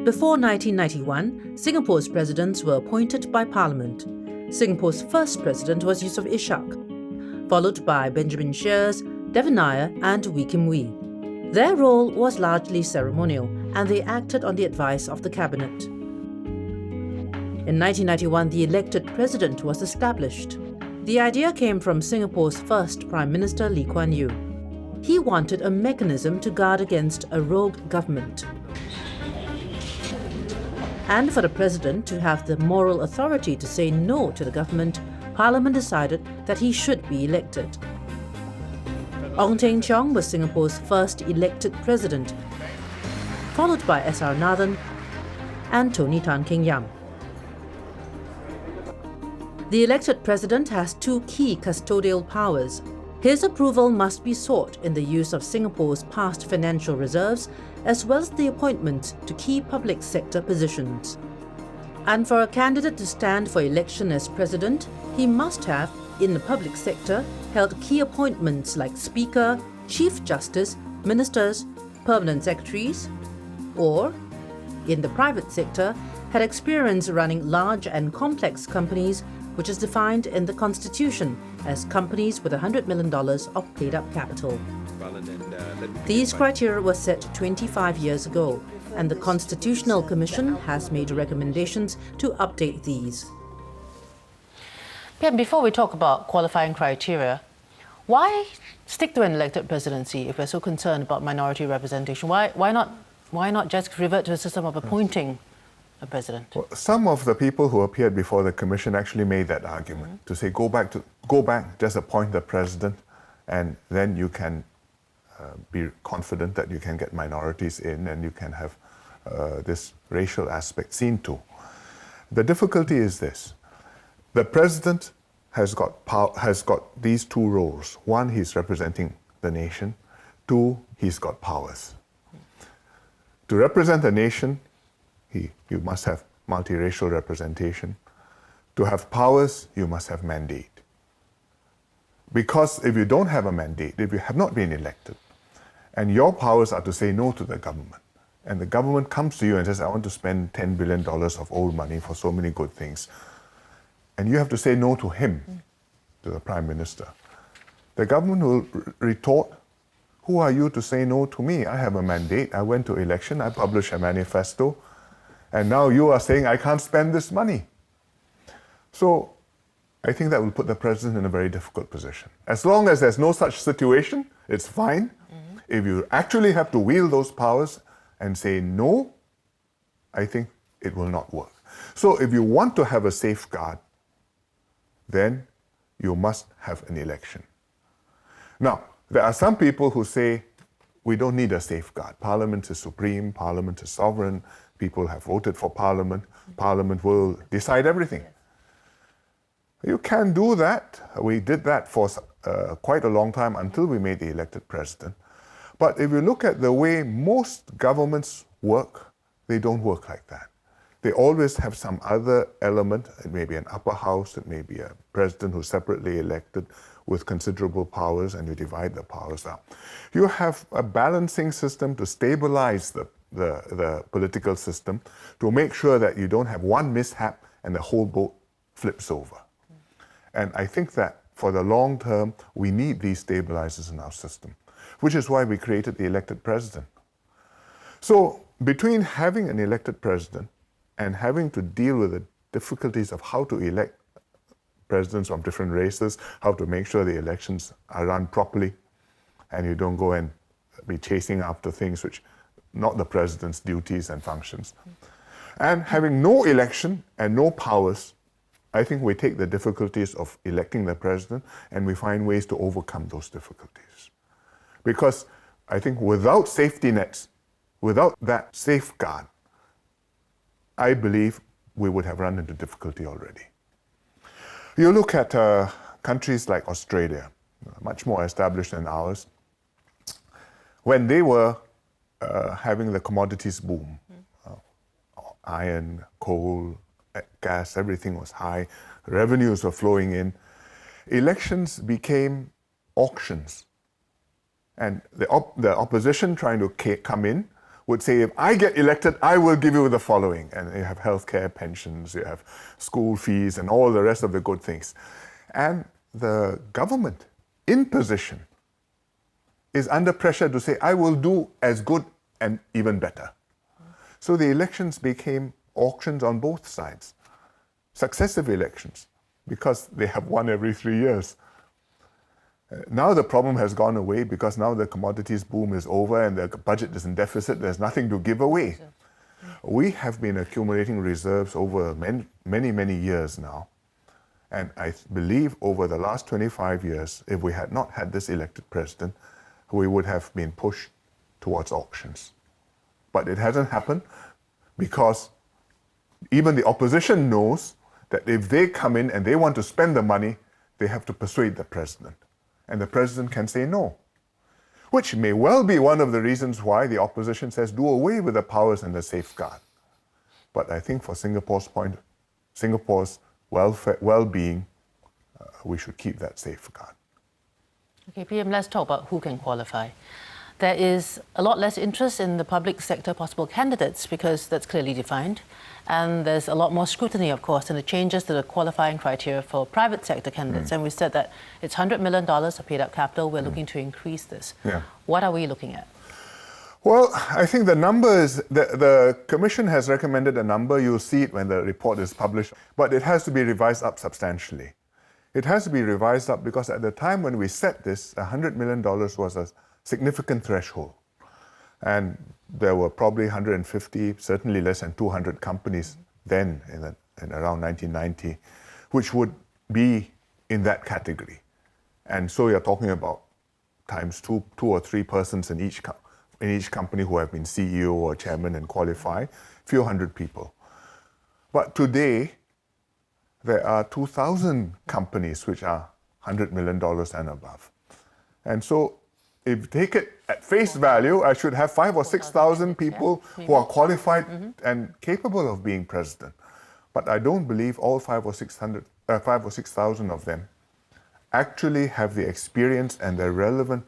Before 1991, Singapore's presidents were appointed by Parliament. Singapore's first president was Yusof Ishak, followed by Benjamin Sheares, Devan Nair and Wee Kim Wee. Their role was largely ceremonial, and they acted on the advice of the cabinet. In 1991, the elected president was established. The idea came from Singapore's first Prime Minister Lee Kuan Yew. He wanted a mechanism to guard against a rogue government, and for the president to have the moral authority to say no to the government, Parliament decided that he should be elected. Ong Teng Cheong was Singapore's first elected president, followed by S.R. Nathan and Tony Tan Keng Yam. The elected president has two key custodial powers. His approval must be sought in the use of Singapore's past financial reserves, as well as the appointment to key public sector positions. And for a candidate to stand for election as president, he must have, in the public sector, held key appointments like Speaker, Chief Justice, Ministers, Permanent Secretaries, or, in the private sector, had experience running large and complex companies, which is defined in the Constitution as companies with $100 million of paid-up capital. These criteria were set 25 years ago, and the Constitutional Commission has made recommendations to update these. Piem, before we talk about qualifying criteria, why stick to an elected presidency if we're so concerned about minority representation? Why not just revert to a system of appointing a president? Well, some of the people who appeared before the commission actually made that argument to say go back, just appoint the president, and then you can be confident that you can get minorities in and you can have this racial aspect seen to. The difficulty is this: the president has got these two roles. One, he's representing the nation. Two, he's got powers. To represent the nation, you must have multiracial representation. To have powers, you must have mandate. Because if you don't have a mandate, if you have not been elected, and your powers are to say no to the government, and the government comes to you and says, I want to spend $10 billion of old money for so many good things, and you have to say no to him, to the Prime Minister, the government will retort, who are you to say no to me? I have a mandate, I went to election, I published a manifesto, and now you are saying I can't spend this money. So I think that will put the president in a very difficult position. As long as there's no such situation, it's fine. If you actually have to wield those powers and say no, I think it will not work. So if you want to have a safeguard, then you must have an election. Now, there are some people who say we don't need a safeguard. Parliament is supreme, Parliament is sovereign, people have voted for Parliament, Parliament will decide everything. You can do that. We did that for quite a long time until we made the elected president. But if you look at the way most governments work, they don't work like that. They always have some other element. It may be an upper house, it may be a president who's separately elected with considerable powers, and you divide the powers up. You have a balancing system to stabilize the political system, to make sure that you don't have one mishap and the whole boat flips over. And I think that for the long term, we need these stabilizers in our system, which is why we created the elected president. So between having an elected president and having to deal with the difficulties of how to elect presidents of different races, how to make sure the elections are run properly, and you don't go and be chasing after things which not the president's duties and functions. And having no election and no powers, I think we take the difficulties of electing the president and we find ways to overcome those difficulties. Because I think without safety nets, without that safeguard, I believe we would have run into difficulty already. You look at countries like Australia, much more established than ours. When they were having the commodities boom, iron, coal, gas, everything was high, revenues were flowing in, elections became auctions. And the opposition trying to come in would say, if I get elected, I will give you the following. And you have healthcare, pensions, you have school fees, and all the rest of the good things. And the government in position is under pressure to say, I will do as good and even better. So the elections became auctions on both sides, successive elections, because they have won every 3 years. Now the problem has gone away because now the commodities boom is over and the budget is in deficit. There's nothing to give away. We have been accumulating reserves over many years now. And I believe over the last 25 years, if we had not had this elected president, we would have been pushed towards auctions. But it hasn't happened because even the opposition knows that if they come in and they want to spend the money, they have to persuade the president. And the president can say no, which may well be one of the reasons why the opposition says do away with the powers and the safeguard. But I think for Singapore's well-being, we should keep that safeguard. Okay, PM, let's talk about who can qualify. There is a lot less interest in the public sector possible candidates because that's clearly defined. And there's a lot more scrutiny, of course, in the changes to the qualifying criteria for private sector candidates. And we said that it's $100 million of paid-up capital. We're looking to increase this. Yeah. What are we looking at? Well, I think the numbers, the Commission has recommended a number. You'll see it when the report is published. But it has to be revised up substantially. It has to be revised up because at the time when we set this, $100 million was a significant threshold. And there were probably 150, certainly less than 200 companies then in around 1990, which would be in that category. And so you're talking about times two or three persons in each company who have been CEO or chairman and qualify, few hundred people. But today, there are 2,000 companies which are $100 million and above. And so if you take it at face value, I should have 5,000 or 6,000 people who are qualified and capable of being president. But I don't believe all 5,000 or 6,000 of them actually have the experience and the relevant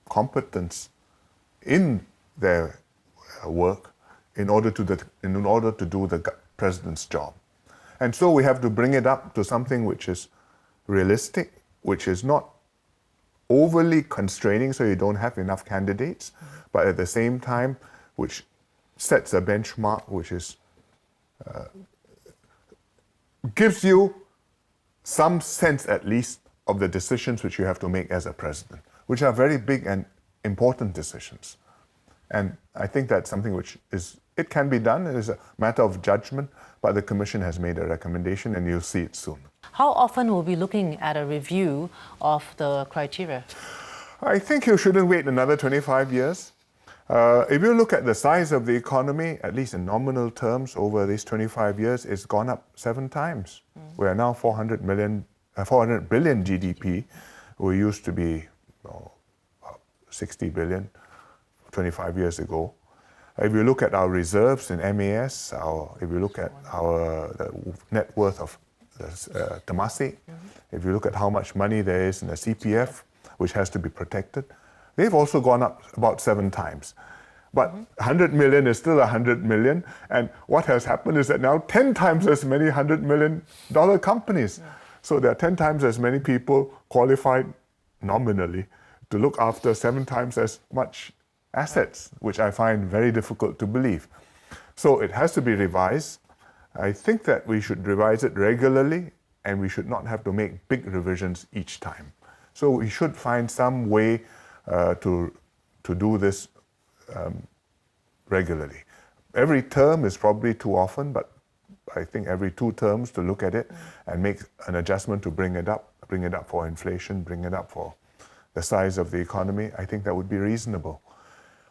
competence in their work in order to do the president's job. And so we have to bring it up to something which is realistic, which is not overly constraining so you don't have enough candidates, but at the same time, which sets a benchmark which is gives you some sense at least of the decisions which you have to make as a president, which are very big and important decisions. And I think that's something which it can be done. It is a matter of judgment, but the Commission has made a recommendation and you'll see it soon. How often will we be looking at a review of the criteria? I think you shouldn't wait another 25 years. If you look at the size of the economy, at least in nominal terms, over these 25 years, it's gone up 7 times. We are now 400 billion GDP. We used to be 60 billion 25 years ago. If you look at our reserves in MAS, if you look at the net worth of Temasek, if you look at how much money there is in the CPF, which has to be protected, they've also gone up about 7 times. But 100 million is still 100 million. And what has happened is that now 10 times as many $100 million companies. So there are 10 times as many people qualified nominally to look after 7 times as much assets, which I find very difficult to believe. So it has to be revised. I think that we should revise it regularly and we should not have to make big revisions each time. So we should find some way to do this regularly. Every term is probably too often, but I think every 2 terms to look at it and make an adjustment to bring it up for inflation, bring it up for the size of the economy, I think that would be reasonable.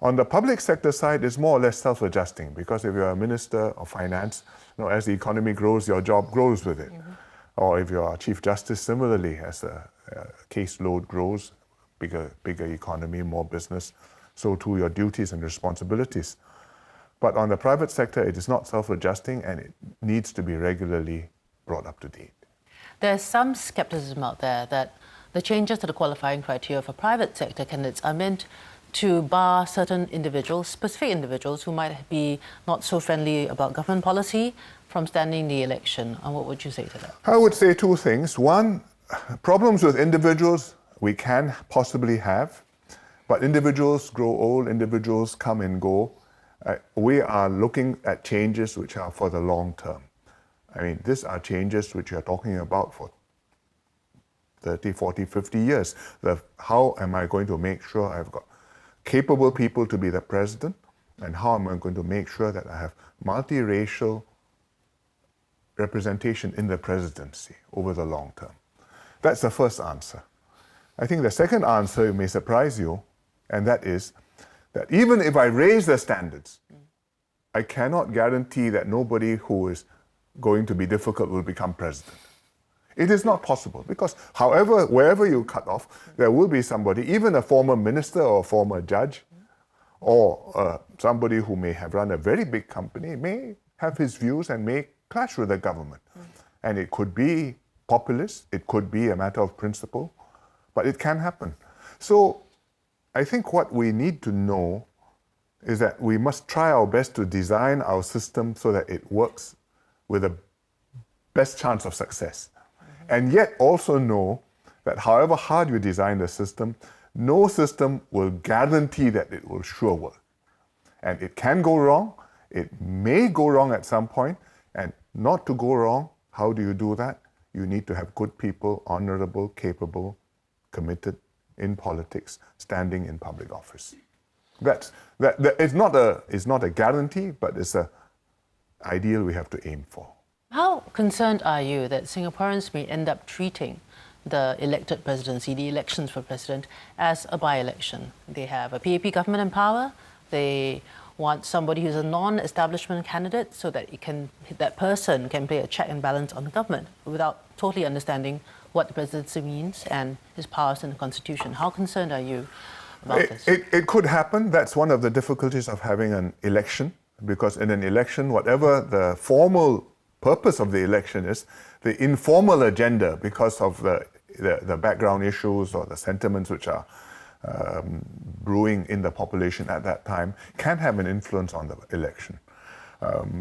On the public sector side, it's more or less self-adjusting because if you're a minister of finance, as the economy grows, your job grows with it. Or if you're a chief justice, similarly, as the caseload grows, bigger economy, more business, so too your duties and responsibilities. But on the private sector, it is not self-adjusting and it needs to be regularly brought up to date. There's some skepticism out there that the changes to the qualifying criteria for private sector candidates are meant to bar certain individuals, specific individuals who might be not so friendly about government policy from standing the election? And what would you say to that? I would say two things. One, problems with individuals we can possibly have, but individuals grow old, individuals come and go. We are looking at changes which are for the long term. I mean, these are changes which we are talking about for 30, 40, 50 years. How am I going to make sure I've got capable people to be the president, and how am I going to make sure that I have multiracial representation in the presidency over the long term? That's the first answer. I think the second answer may surprise you, and that is that even if I raise the standards, I cannot guarantee that nobody who is going to be difficult will become president. It is not possible, because however, wherever you cut off, there will be somebody, even a former minister or a former judge, or somebody who may have run a very big company, may have his views and may clash with the government. And it could be populist, it could be a matter of principle, but it can happen. So I think what we need to know is that we must try our best to design our system so that it works with the best chance of success. And yet also know that however hard you design the system, no system will guarantee that it will sure work. And it can go wrong, it may go wrong at some point, and not to go wrong, how do you do that? You need to have good people, honorable, capable, committed in politics, standing in public office. That it's not a guarantee, but it's an ideal we have to aim for. How concerned are you that Singaporeans may end up treating the elected presidency, the elections for president, as a by-election? They have a PAP government in power. They want somebody who's a non-establishment candidate so that that person can play a check and balance on the government without totally understanding what the presidency means and his powers in the Constitution. How concerned are you about this? It could happen. That's one of the difficulties of having an election, because in an election, whatever the formal purpose of the election is, the informal agenda, because of the background issues or the sentiments which are brewing in the population at that time, can have an influence on the election.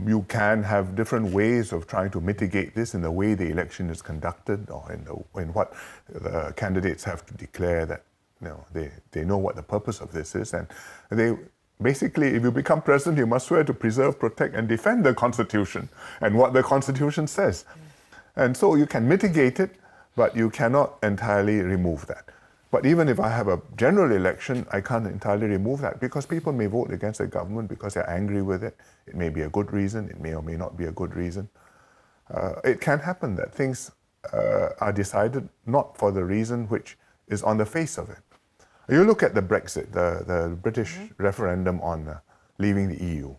You can have different ways of trying to mitigate this in the way the election is conducted, or in what the candidates have to declare that they know what the purpose of this is. And they basically, if you become president, you must swear to preserve, protect, and defend the Constitution and what the Constitution says. And so you can mitigate it, but you cannot entirely remove that. But even if I have a general election, I can't entirely remove that, because people may vote against the government because they're angry with it. It may be a good reason, it may or may not be a good reason. It can happen that things are decided not for the reason which is on the face of it. You look at the Brexit, the British referendum on leaving the EU.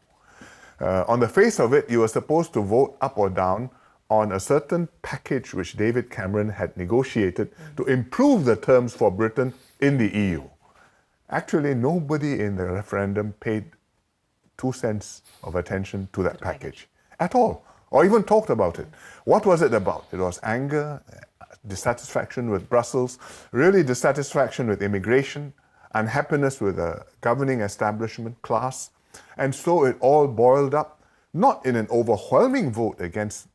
On the face of it, you were supposed to vote up or down on a certain package which David Cameron had negotiated to improve the terms for Britain in the EU. Actually, nobody in the referendum paid 2 cents of attention to that package at all, or even talked about it. What was it about? It was anger, dissatisfaction with Brussels, really dissatisfaction with immigration, unhappiness with the governing establishment class. And so it all boiled up, not in an overwhelming vote against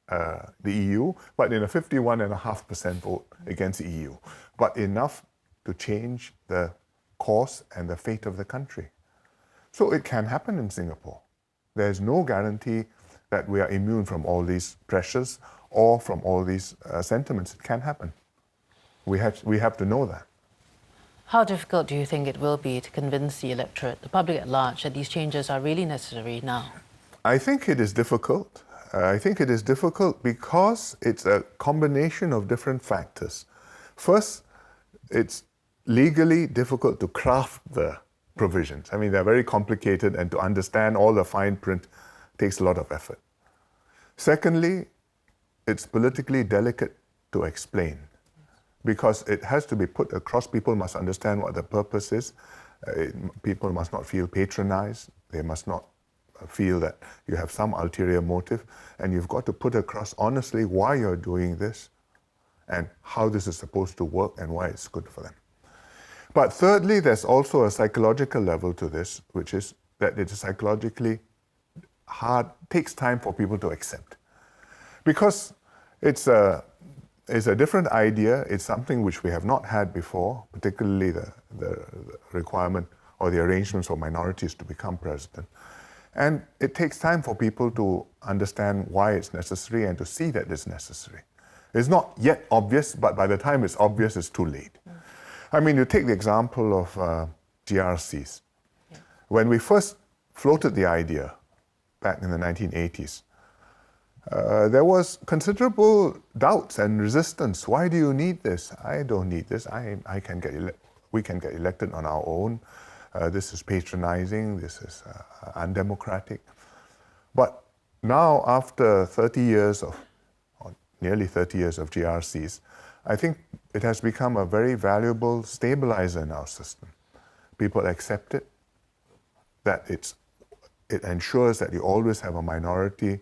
the EU, but in a 51.5% vote against the EU, but enough to change the course and the fate of the country. So it can happen in Singapore. There's no guarantee that we are immune from all these pressures or from all these sentiments. It can happen. We have to know that. How difficult do you think it will be to convince the electorate, the public at large, that these changes are really necessary now? I think it is difficult. I think it is difficult because it's a combination of different factors. First, it's legally difficult to craft the provisions. I mean, they're very complicated, and to understand all the fine print takes a lot of effort. Secondly, it's politically delicate to explain, because it has to be put across. People must understand what the purpose is. People must not feel patronized. They must not feel that you have some ulterior motive, and you've got to put across honestly why you're doing this and how this is supposed to work and why it's good for them. But thirdly, there's also a psychological level to this, which is that it is psychologically hard, takes time for people to accept. Because it's a different idea, it's something which we have not had before, particularly the requirement or the arrangements for minorities to become president. And it takes time for people to understand why it's necessary and to see that it's necessary. It's not yet obvious, but by the time it's obvious, it's too late. I mean, you take the example of GRCs. Yeah. When we first floated the idea back in the 1980s, there was considerable doubts and resistance. Why do you need this? I don't need this. We can get elected on our own. This is patronizing. This is undemocratic. But now, after 30 years of, or nearly 30 years of GRCs, I think it has become a very valuable stabilizer in our system. People accept it, that it ensures that you always have minority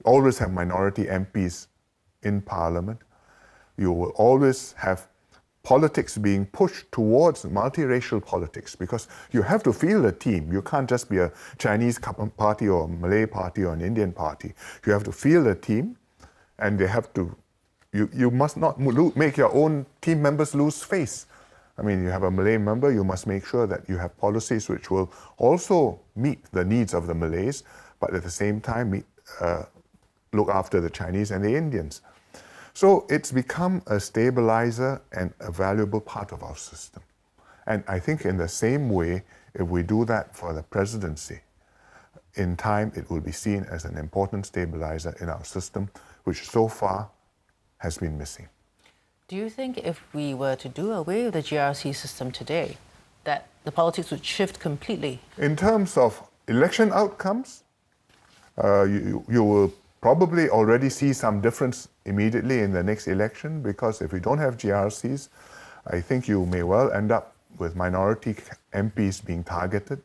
MPs in Parliament. You will always have politics being pushed towards multiracial politics, because you have to feel a team. You can't just be a Chinese party or a Malay party or an Indian party. You have to feel a team, and they have to. You must not make your own team members lose face. I mean, you have a Malay member, you must make sure that you have policies which will also meet the needs of the Malays, but at the same time look after the Chinese and the Indians. So it's become a stabilizer and a valuable part of our system. And I think in the same way, if we do that for the presidency, in time it will be seen as an important stabilizer in our system, which so far has been missing. Do you think if we were to do away with the GRC system today, that the politics would shift completely? In terms of election outcomes, you will probably already see some difference immediately in the next election, because if we don't have GRCs, I think you may well end up with minority MPs being targeted,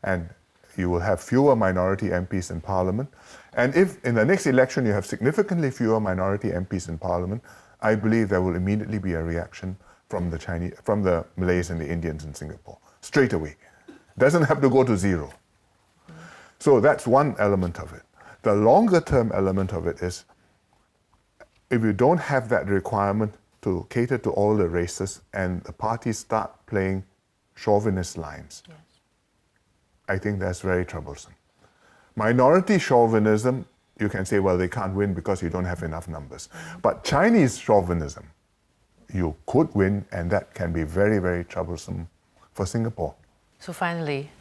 and you will have fewer minority MPs in Parliament. And if in the next election you have significantly fewer minority MPs in Parliament, I believe there will immediately be a reaction from the Malays and the Indians in Singapore, straight away. Doesn't have to go to zero. So that's one element of it. The longer term element of it is, if you don't have that requirement to cater to all the races and the parties start playing chauvinist lines, yes, I think that's very troublesome. Minority chauvinism, you can say, well, they can't win because you don't have enough numbers. But Chinese chauvinism, you could win, and that can be very, very troublesome for Singapore. So finally,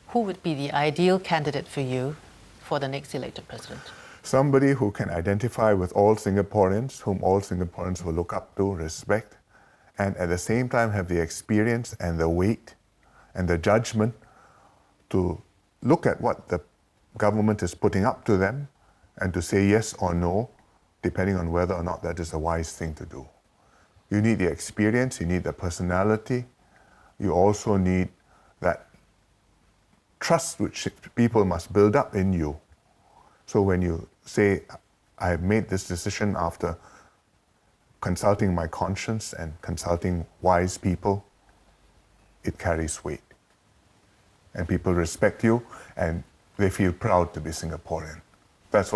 who would be the ideal candidate for you for the next elected president? Somebody who can identify with all Singaporeans, whom all Singaporeans will look up to, respect, and at the same time have the experience and the weight and the judgment to look at what the government is putting up to them and to say yes or no, depending on whether or not that is a wise thing to do. You need the experience, you need the personality, you also need that trust which people must build up in you. So when you say, I have made this decision after consulting my conscience and consulting wise people, it carries weight. And people respect you, and they feel proud to be Singaporean.